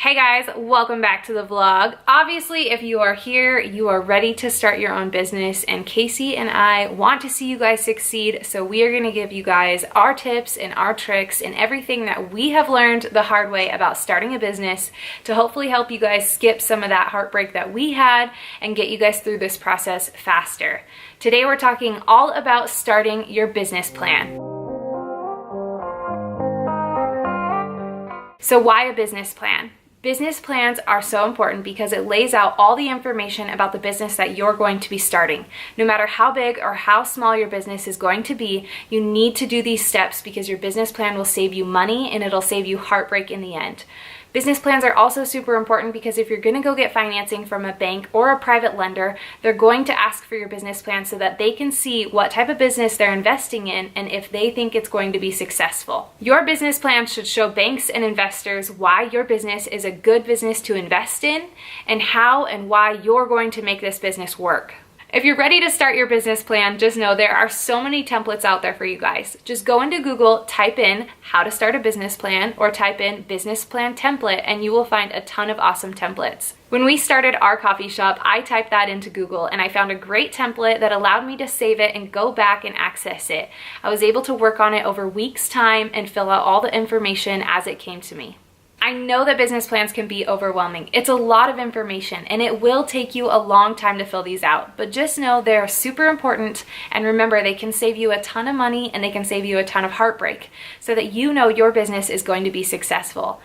Hey guys, welcome back to the vlog. Obviously, if you are here, you are ready to start your own business, and Casey and I want to see you guys succeed, so we are gonna give you guys our tips and our tricks and everything that we have learned the hard way about starting a business to hopefully help you guys skip some of that heartbreak that we had and get you guys through this process faster. Today, we're talking all about starting your business plan. So why a business plan? Business plans are so important because it lays out all the information about the business that you're going to be starting. No matter how big or how small your business is going to be, you need to do these steps because your business plan will save you money and it'll save you heartbreak in the end. Business plans are also super important because if you're going to go get financing from a bank or a private lender, they're going to ask for your business plan so that they can see what type of business they're investing in and if they think it's going to be successful. Your business plan should show banks and investors why your business is a good business to invest in and how and why you're going to make this business work. If you're ready to start your business plan, just know there are so many templates out there for you guys. Just go into Google, type in how to start a business plan, or type in business plan template, and you will find a ton of awesome templates. When we started our coffee shop, I typed that into Google and I found a great template that allowed me to save it and go back and access it. I was able to work on it over weeks' time and fill out all the information as it came to me. I know that business plans can be overwhelming. It's a lot of information and it will take you a long time to fill these out, but just know they're super important, and remember they can save you a ton of money and they can save you a ton of heartbreak so that you know your business is going to be successful.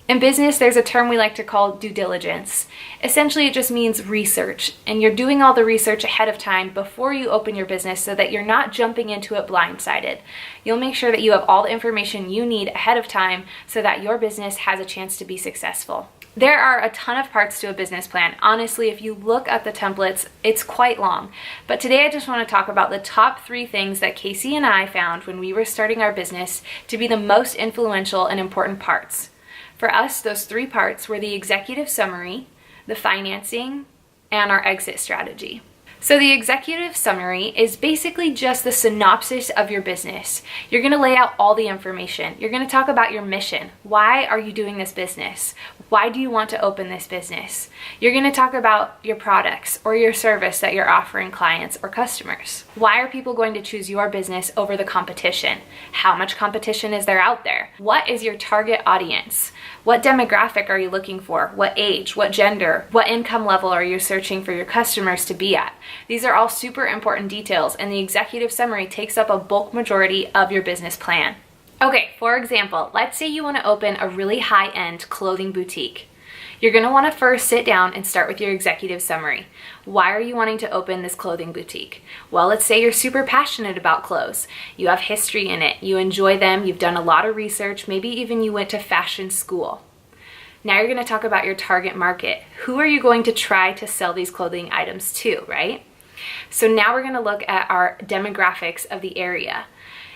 In business, there's a term we like to call due diligence. Essentially, it just means research, and you're doing all the research ahead of time before you open your business so that you're not jumping into it blindsided. You'll make sure that you have all the information you need ahead of time so that your business has a chance to be successful. There are a ton of parts to a business plan. Honestly, if you look at the templates, it's quite long. But today I just want to talk about the top 3 things that Casey and I found when we were starting our business to be the most influential and important parts. For us, those 3 parts were the executive summary, the financing, and our exit strategy. So the executive summary is basically just the synopsis of your business. You're going to lay out all the information. You're going to talk about your mission. Why are you doing this business? Why do you want to open this business? You're going to talk about your products or your service that you're offering clients or customers. Why are people going to choose your business over the competition? How much competition is there out there? What is your target audience? What demographic are you looking for? What age? What gender? What income level are you searching for your customers to be at? These are all super important details, and the executive summary takes up a bulk majority of your business plan. Okay, for example, let's say you want to open a really high-end clothing boutique. You're going to want to first sit down and start with your executive summary. Why are you wanting to open this clothing boutique? Well, let's say you're super passionate about clothes. You have history in it. You enjoy them. You've done a lot of research. Maybe even you went to fashion school. Now you're going to talk about your target market. Who are you going to try to sell these clothing items to, right? So now we're going to look at our demographics of the area.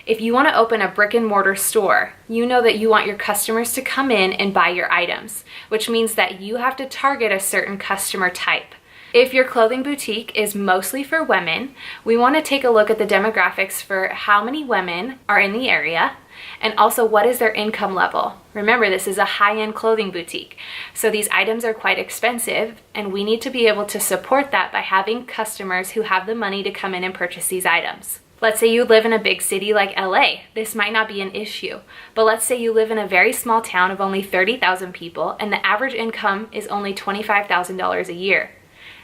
If you want to open a brick and mortar store, you know that you want your customers to come in and buy your items, which means that you have to target a certain customer type. If your clothing boutique is mostly for women, we want to take a look at the demographics for how many women are in the area and also what is their income level. Remember, this is a high-end clothing boutique, so these items are quite expensive and we need to be able to support that by having customers who have the money to come in and purchase these items. Let's say you live in a big city like LA. This might not be an issue, but let's say you live in a very small town of only 30,000 people and the average income is only $25,000 a year.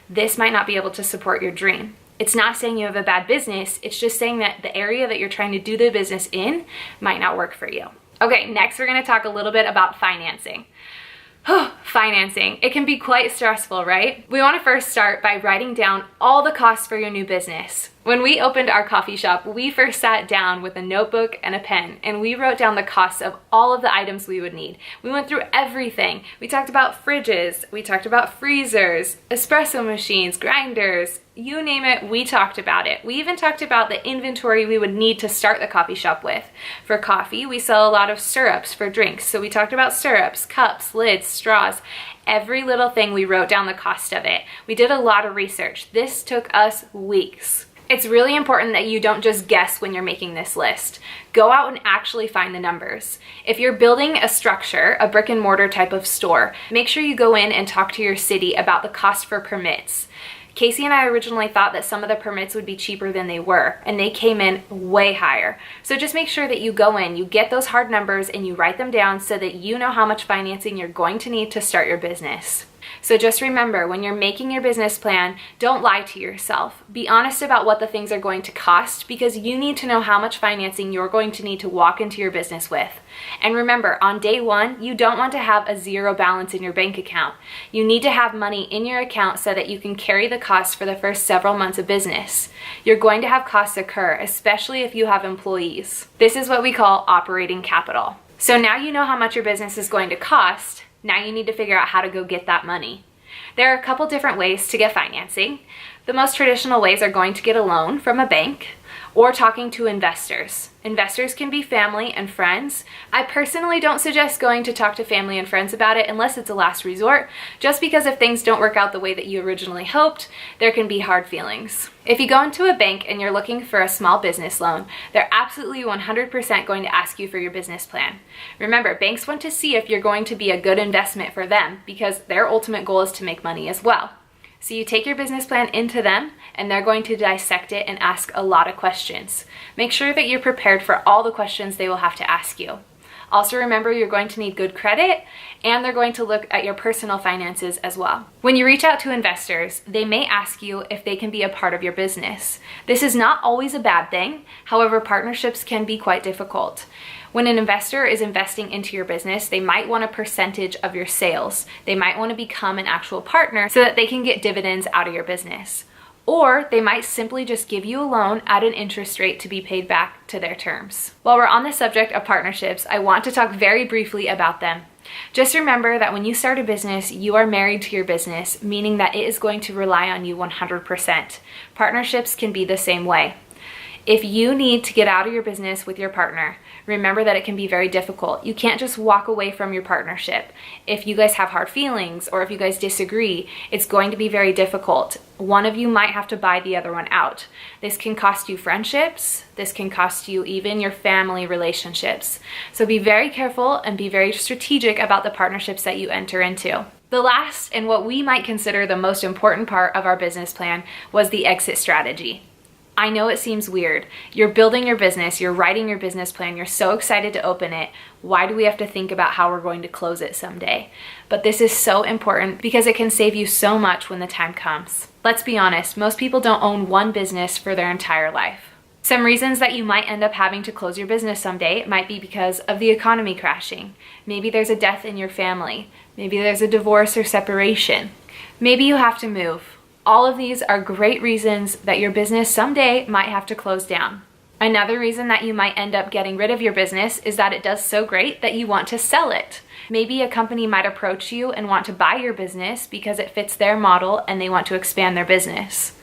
This might not be able to support your dream. It's not saying you have a bad business, it's just saying that the area that you're trying to do the business in might not work for you. Okay, next we're going to talk a little bit about financing. Financing. It can be quite stressful, right? We want to first start by writing down all the costs for your new business. When we opened our coffee shop, we first sat down with a notebook and a pen and we wrote down the costs of all of the items we would need. We went through everything. We talked about fridges, we talked about freezers, espresso machines, grinders, you name it, we talked about it. We even talked about the inventory we would need to start the coffee shop with. For coffee, we sell a lot of syrups for drinks, so we talked about syrups, cups, lids, straws. Every little thing we wrote down the cost of it. We did a lot of research. This took us weeks. It's really important that you don't just guess when you're making this list. Go out and actually find the numbers. If you're building a structure, a brick and mortar type of store, make sure you go in and talk to your city about the cost for permits. Casey and I originally thought that some of the permits would be cheaper than they were, and they came in way higher. So just make sure that you go in, you get those hard numbers, and you write them down so that you know how much financing you're going to need to start your business. So just remember, when you're making your business plan, don't lie to yourself. Be honest about what the things are going to cost, because you need to know how much financing you're going to need to walk into your business with. And remember, on day one, you don't want to have a zero balance in your bank account. You need to have money in your account so that you can carry the costs for the first several months of business. You're going to have costs occur, especially if you have employees. This is what we call operating capital. So now you know how much your business is going to cost. Now you need to figure out how to go get that money. There are a couple different ways to get financing. The most traditional ways are going to get a loan from a bank or talking to investors. Investors can be family and friends. I personally don't suggest going to talk to family and friends about it unless it's a last resort, just because if things don't work out the way that you originally hoped, there can be hard feelings. If you go into a bank and you're looking for a small business loan, they're absolutely 100% going to ask you for your business plan. Remember, banks want to see if you're going to be a good investment for them, because their ultimate goal is to make money as well. So you take your business plan into them, and they're going to dissect it and ask a lot of questions. Make sure that you're prepared for all the questions they will have to ask you. Also remember, you're going to need good credit, and they're going to look at your personal finances as well. When you reach out to investors, they may ask you if they can be a part of your business. This is not always a bad thing. However, partnerships can be quite difficult. When an investor is investing into your business, they might want a percentage of your sales. They might want to become an actual partner so that they can get dividends out of your business. Or they might simply just give you a loan at an interest rate to be paid back to their terms. While we're on the subject of partnerships, I want to talk very briefly about them. Just remember that when you start a business, you are married to your business, meaning that it is going to rely on you 100%. Partnerships can be the same way. If you need to get out of your business with your partner, remember that it can be very difficult. You can't just walk away from your partnership. If you guys have hard feelings or if you guys disagree, it's going to be very difficult. One of you might have to buy the other one out. This can cost you friendships. This can cost you even your family relationships. So be very careful and be very strategic about the partnerships that you enter into. The last, and what we might consider the most important part of our business plan, was the exit strategy. I know it seems weird. You're building your business, you're writing your business plan, you're so excited to open it. Why do we have to think about how we're going to close it someday? But this is so important because it can save you so much when the time comes. Let's be honest, most people don't own one business for their entire life. Some reasons that you might end up having to close your business someday might be because of the economy crashing. Maybe there's a death in your family. Maybe there's a divorce or separation. Maybe you have to move. All of these are great reasons that your business someday might have to close down. Another reason that you might end up getting rid of your business is that it does so great that you want to sell it. Maybe a company might approach you and want to buy your business because it fits their model and they want to expand their business.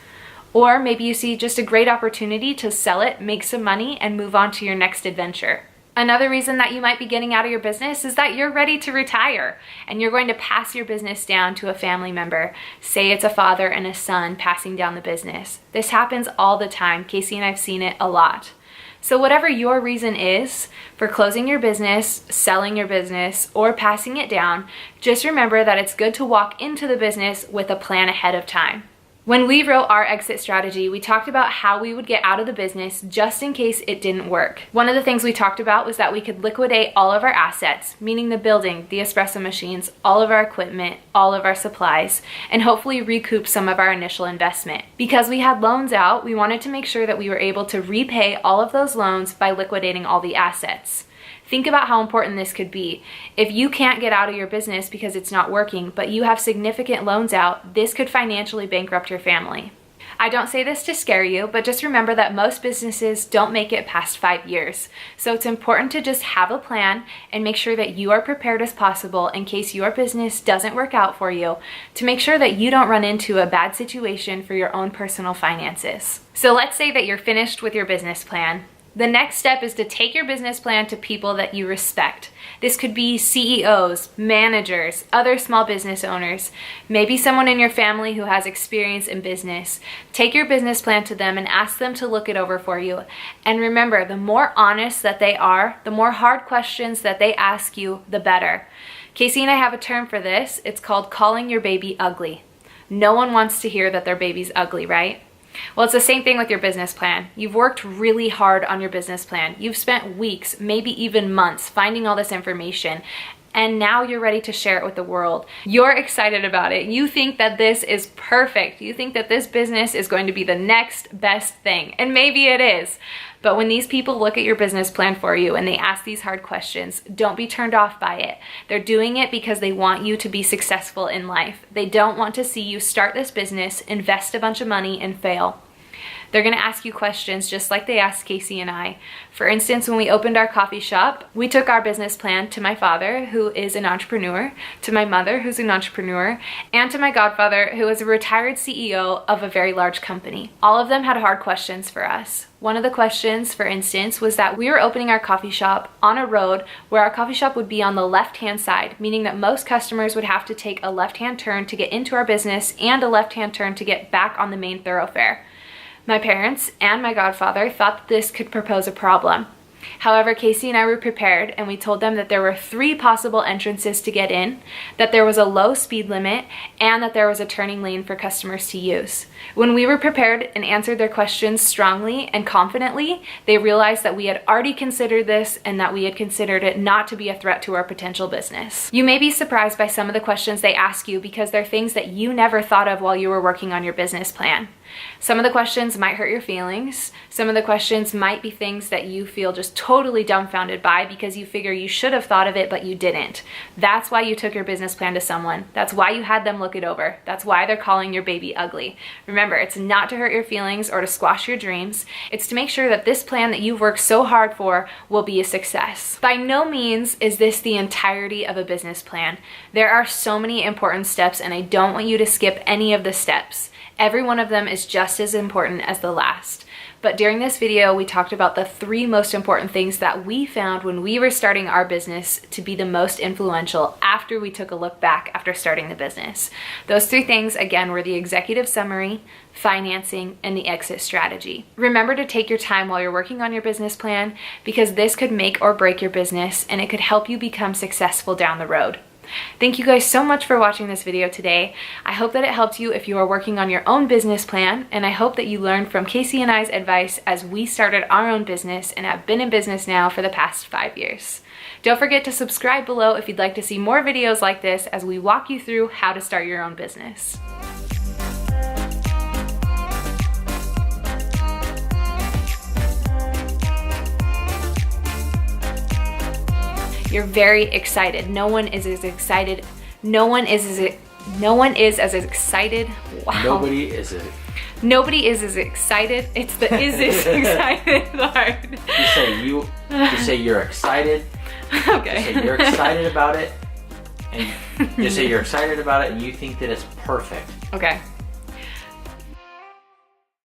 Or maybe you see just a great opportunity to sell it, make some money, and move on to your next adventure. Another reason that you might be getting out of your business is that you're ready to retire and you're going to pass your business down to a family member. Say it's a father and a son passing down the business. This happens all the time. Casey and I've seen it a lot. So whatever your reason is for closing your business, selling your business, or passing it down, just remember that it's good to walk into the business with a plan ahead of time. When we wrote our exit strategy, we talked about how we would get out of the business just in case it didn't work. One of the things we talked about was that we could liquidate all of our assets, meaning the building, the espresso machines, all of our equipment, all of our supplies, and hopefully recoup some of our initial investment. Because we had loans out, we wanted to make sure that we were able to repay all of those loans by liquidating all the assets. Think about how important this could be. If you can't get out of your business because it's not working, but you have significant loans out, this could financially bankrupt your family. I don't say this to scare you, but just remember that most businesses don't make it past 5 years. So it's important to just have a plan and make sure that you are prepared as possible in case your business doesn't work out for you, to make sure that you don't run into a bad situation for your own personal finances. So let's say that you're finished with your business plan. The next step is to take your business plan to people that you respect. This could be CEOs, managers, other small business owners, maybe someone in your family who has experience in business. Take your business plan to them and ask them to look it over for you. And remember, the more honest that they are, the more hard questions that they ask you, the better. Casey and I have a term for this. It's called calling your baby ugly. No one wants to hear that their baby's ugly, right? Well, it's the same thing with your business plan. You've worked really hard on your business plan. You've spent weeks, maybe even months, finding all this information, and now you're ready to share it with the world. You're excited about it. You think that this is perfect. You think that this business is going to be the next best thing, and maybe it is. But when these people look at your business plan for you and they ask these hard questions, don't be turned off by it. They're doing it because they want you to be successful in life. They don't want to see you start this business, invest a bunch of money, and fail. They're gonna ask you questions just like they asked Casey and I. For instance, when we opened our coffee shop, we took our business plan to my father, who is an entrepreneur, to my mother, who's an entrepreneur, and to my godfather, who is a retired CEO of a very large company. All of them had hard questions for us. One of the questions, for instance, was that we were opening our coffee shop on a road where our coffee shop would be on the left-hand side, meaning that most customers would have to take a left-hand turn to get into our business and a left-hand turn to get back on the main thoroughfare. My parents and my godfather thought that this could propose a problem. However, Casey and I were prepared, and we told them that there were 3 possible entrances to get in, that there was a low speed limit, and that there was a turning lane for customers to use. When we were prepared and answered their questions strongly and confidently, they realized that we had already considered this and that we had considered it not to be a threat to our potential business. You may be surprised by some of the questions they ask you because they're things that you never thought of while you were working on your business plan. Some of the questions might hurt your feelings. Some of the questions might be things that you feel just totally dumbfounded by because you figure you should have thought of it, but you didn't. That's why you took your business plan to someone. That's why you had them look it over. That's why they're calling your baby ugly. Remember, it's not to hurt your feelings or to squash your dreams. It's to make sure that this plan that you've worked so hard for will be a success. By no means is this the entirety of a business plan. There are so many important steps, and I don't want you to skip any of the steps. Every one of them is just as important as the last. But during this video, we talked about the 3 most important things that we found when we were starting our business to be the most influential after we took a look back after starting the business. Those 3 things, again, were the executive summary, financing, and the exit strategy. Remember to take your time while you're working on your business plan because this could make or break your business, and it could help you become successful down the road. Thank you guys so much for watching this video today. I hope that it helped you if you are working on your own business plan, and I hope that you learned from Casey and I's advice as we started our own business and have been in business now for the past 5 years. Don't forget to subscribe below if you'd like to see more videos like this as we walk you through how to start your own business. You're very excited. No one is as excited. No one is as excited. Wow. Nobody is as excited. It's the is as excited part. You say you're excited. Okay. You say you're excited about it. And you say you're excited about it and you think that it's perfect. Okay.